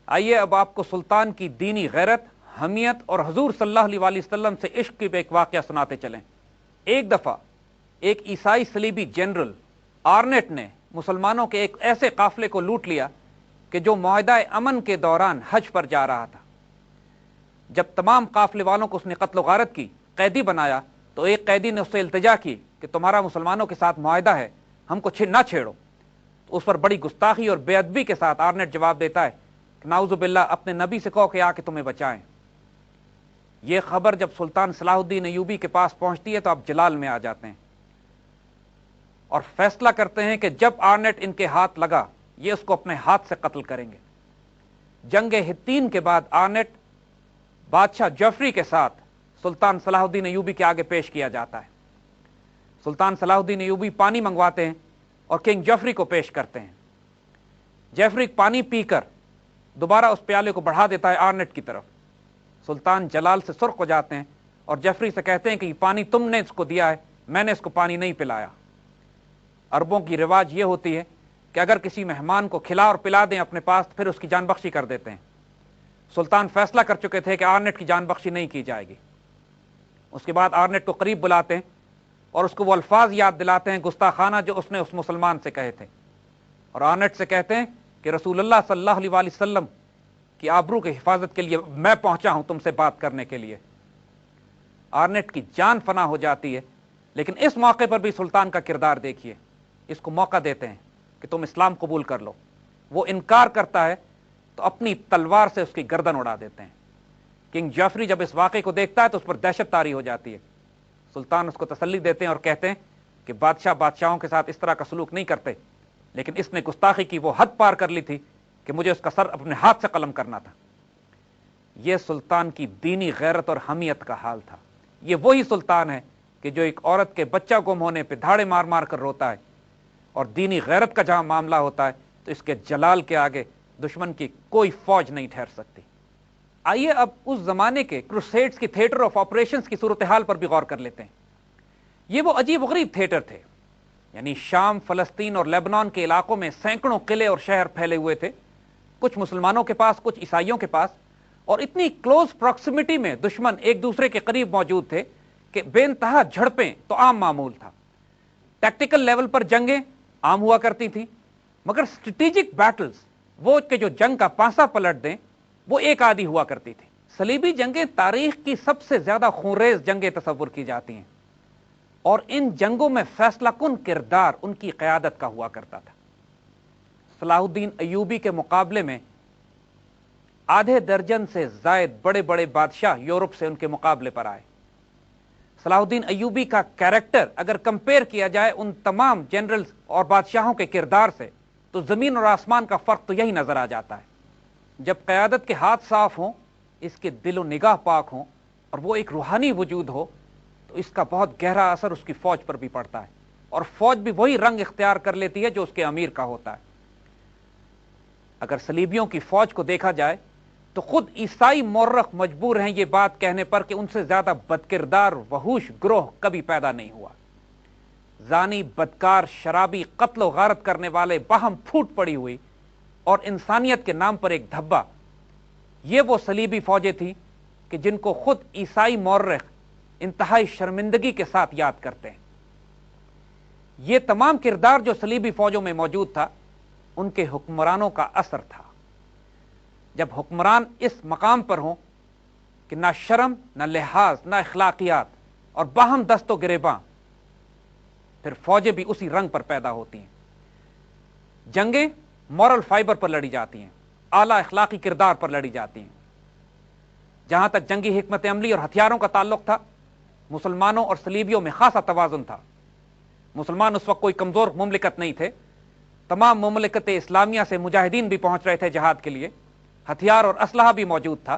آئیے اب آپ کو سلطان کی دینی غیرت، حمیت اور حضور صلی اللہ علیہ وسلم سے عشق کی ایک واقعہ سناتے چلیں۔ ایک دفعہ ایک عیسائی صلیبی جنرل آرنیٹ نے مسلمانوں کے ایک ایسے قافلے کو لوٹ لیا کہ جو معاہدہ امن کے دوران حج پر جا رہا تھا۔ جب تمام قافلے والوں کو اس نے قتل و غارت کی، قیدی بنایا، تو ایک قیدی نے اس سے التجا کی کہ تمہارا مسلمانوں کے ساتھ معاہدہ ہے، ہم کو نہ چھیڑو۔ تو اس پر بڑی گستاخی اور بے ادبی کے ساتھ آرنیٹ جواب دیتا ہے کہ نعوذ باللہ، اپنے نبی سے کہو کہ آ کے تمہیں بچائیں۔ یہ خبر جب سلطان صلاح الدین ایوبی کے پاس پہنچتی ہے تو آپ جلال میں آ جاتے ہیں اور فیصلہ کرتے ہیں کہ جب آرنیٹ ان کے ہاتھ لگا، یہ اس کو اپنے ہاتھ سے قتل کریں گے۔ جنگ ہتین کے بعد آرنیٹ بادشاہ جعفری کے ساتھ سلطان صلاح الدین ایوبی کے آگے پیش کیا جاتا ہے۔ سلطان صلاح الدین ایوبی پانی منگواتے ہیں اور کنگ جعفری کو پیش کرتے ہیں۔ جعفری پانی پی کر دوبارہ اس پیالے کو بڑھا دیتا ہے آرنیٹ کی طرف۔ سلطان جلال سے سرخ ہو جاتے ہیں اور جعفری سے کہتے ہیں کہ یہ پانی تم نے اس کو دیا ہے، میں نے اس کو پانی نہیں پلایا۔ عربوں کی رواج یہ ہوتی ہے کہ اگر کسی مہمان کو کھلا اور پلا دیں اپنے پاس، پھر اس کی جان بخشی کر دیتے ہیں۔ سلطان فیصلہ کر چکے تھے کہ آرنیٹ کی جان بخشی نہیں کی جائے گی۔ اس کے بعد آرنیٹ کو قریب بلاتے ہیں اور اس کو وہ الفاظ یاد دلاتے ہیں گستاخانہ جو اس نے اس مسلمان سے کہے تھے، اور آرنیٹ سے کہتے ہیں کہ رسول اللہ صلی اللہ علیہ وسلم کی آبرو کی حفاظت کے لیے میں پہنچا ہوں تم سے بات کرنے کے لیے۔ آرنیٹ کی جان فنا ہو جاتی ہے، لیکن اس موقع پر بھی سلطان کا کردار دیکھیے، اس کو موقع دیتے ہیں کہ تم اسلام قبول کر لو۔ وہ انکار کرتا ہے تو اپنی تلوار سے اس کی گردن اڑا دیتے ہیں۔ کنگ جعفری جب اس واقعے کو دیکھتا ہے تو اس پر دہشت طاری ہو جاتی ہے۔ سلطان اس کو تسلی دیتے ہیں اور کہتے ہیں کہ بادشاہ بادشاہوں کے ساتھ اس طرح کا سلوک نہیں کرتے، لیکن اس نے گستاخی کی وہ حد پار کر لی تھی کہ مجھے اس کا سر اپنے ہاتھ سے قلم کرنا تھا۔ یہ سلطان کی دینی غیرت اور حمیت کا حال تھا۔ یہ وہی سلطان ہے کہ جو ایک عورت کے بچہ گم ہونے پہ دھاڑے مار مار کر روتا ہے، اور دینی غیرت کا جہاں معاملہ ہوتا ہے تو اس کے جلال کے آگے دشمن کی کوئی فوج نہیں ٹھہر سکتی۔ آئیے اب اس زمانے کے کروسیڈز کی تھیٹر آف آپریشنز کی صورتحال پر بھی غور کر لیتے ہیں۔ یہ وہ عجیب و غریب تھیٹر تھے، یعنی شام، فلسطین اور لیبنان کے علاقوں میں سینکڑوں قلعے اور شہر پھیلے ہوئے تھے، کچھ مسلمانوں کے پاس، کچھ عیسائیوں کے پاس، اور اتنی کلوز پراکسیمٹی میں دشمن ایک دوسرے کے قریب موجود تھے کہ بے انتہا جھڑپیں تو عام معمول تھا۔ ٹیکٹیکل لیول پر جنگیں عام ہوا کرتی تھیں، مگر اسٹریٹجک بیٹلز، وہ کہ جو جنگ کا پانسا پلٹ دیں، وہ ایک آدھی ہوا کرتی تھی۔ صلیبی جنگیں تاریخ کی سب سے زیادہ خونریز جنگیں تصور کی جاتی ہیں، اور ان جنگوں میں فیصلہ کن کردار ان کی قیادت کا ہوا کرتا تھا۔ صلاح الدین ایوبی کے مقابلے میں آدھے درجن سے زائد بڑے بڑے بادشاہ یورپ سے ان کے مقابلے پر آئے۔ صلاح الدین ایوبی کا کیریکٹر اگر کمپیئر کیا جائے ان تمام جنرلز اور بادشاہوں کے کردار سے، تو زمین اور آسمان کا فرق تو یہی نظر آ جاتا ہے۔ جب قیادت کے ہاتھ صاف ہوں، اس کے دل و نگاہ پاک ہوں، اور وہ ایک روحانی وجود ہو، تو اس کا بہت گہرا اثر اس کی فوج پر بھی پڑتا ہے، اور فوج بھی وہی رنگ اختیار کر لیتی ہے جو اس کے امیر کا ہوتا ہے۔ اگر صلیبیوں کی فوج کو دیکھا جائے تو خود عیسائی مورخ مجبور ہیں یہ بات کہنے پر کہ ان سے زیادہ بدکردار وحوش گروہ کبھی پیدا نہیں ہوا۔ زانی، بدکار، شرابی، قتل و غارت کرنے والے، باہم پھوٹ پڑی ہوئی اور انسانیت کے نام پر ایک دھبا، یہ وہ صلیبی فوجیں تھیں کہ جن کو خود عیسائی مورخ انتہائی شرمندگی کے ساتھ یاد کرتے ہیں۔ یہ تمام کردار جو صلیبی فوجوں میں موجود تھا، ان کے حکمرانوں کا اثر تھا۔ جب حکمران اس مقام پر ہوں کہ نہ شرم، نہ لحاظ، نہ اخلاقیات، اور باہم دست و گریباں، پھر فوجیں بھی اسی رنگ پر پیدا ہوتی ہیں۔ جنگیں مورل فائبر پر لڑی جاتی ہیں، اعلیٰ اخلاقی کردار پر لڑی جاتی ہیں۔ جہاں تک جنگی حکمت عملی اور ہتھیاروں کا تعلق تھا، مسلمانوں اور صلیبیوں میں خاصا توازن تھا۔ مسلمان اس وقت کوئی کمزور مملکت نہیں تھے، تمام مملکت اسلامیہ سے مجاہدین بھی پہنچ رہے تھے جہاد کے لیے، ہتھیار اور اسلحہ بھی موجود تھا،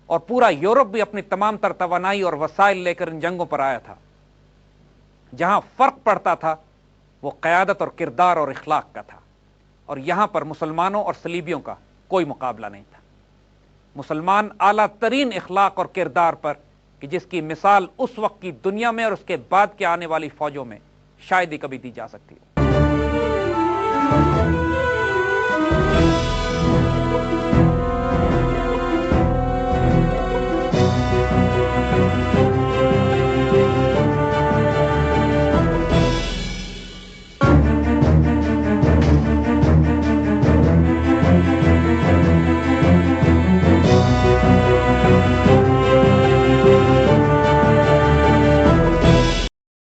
اور پورا یورپ بھی اپنی تمام تر توانائی اور وسائل لے کر ان جنگوں پر آیا تھا۔ جہاں فرق پڑتا تھا وہ قیادت اور کردار اور اخلاق کا تھا، اور یہاں پر مسلمانوں اور صلیبیوں کا کوئی مقابلہ نہیں تھا۔ مسلمان اعلیٰ ترین اخلاق اور کردار پر کہ جس کی مثال اس وقت کی دنیا میں اور اس کے بعد کے آنے والی فوجوں میں شاید ہی کبھی دی جا سکتی ہے۔